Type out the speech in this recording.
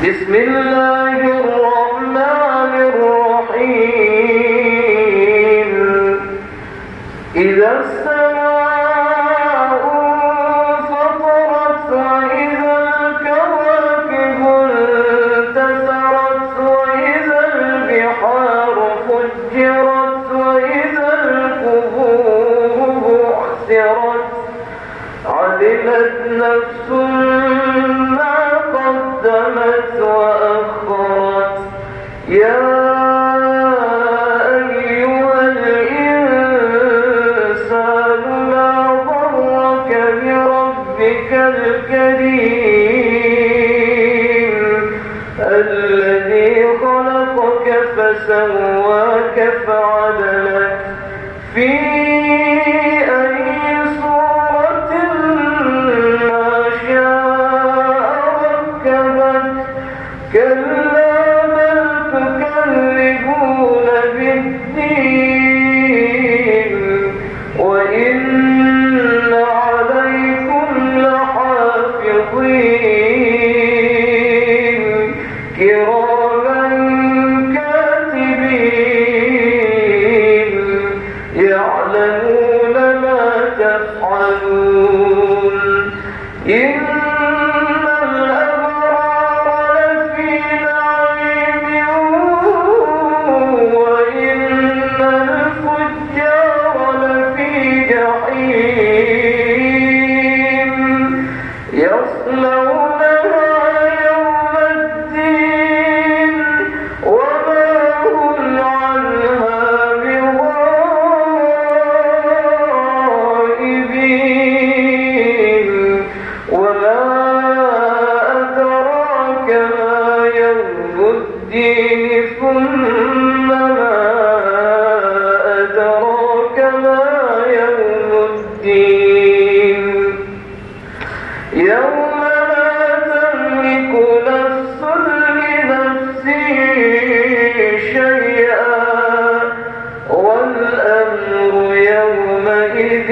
بسم الله الرحمن الرحيم. إذا السماء انفطرت وإذا الكواكب انتثرت وإذا البحار فجرت وإذا القبور بعثرت علمت نفس ما قدمت وأخرت. يا أيها الإنسان ما ضرك بربك الكريم الذي خلقك فسواك فعدلك في أي صورة ما شاء ركبك. كلا بل تكذبون بالدين وإن عليكم لحافظين كراما كاتبين يعلمون ما تفعلون. إن الأبرار لفي نعيم وإن الفجار لفي جحيم يصلونها يوم الدين وما هم عنها بغائبين. وما أدراك ما يوم الدين ثم ما أدراك ما يوم الدين. يوم لا تملك نفس لنفس شيئا والأمر يومئذ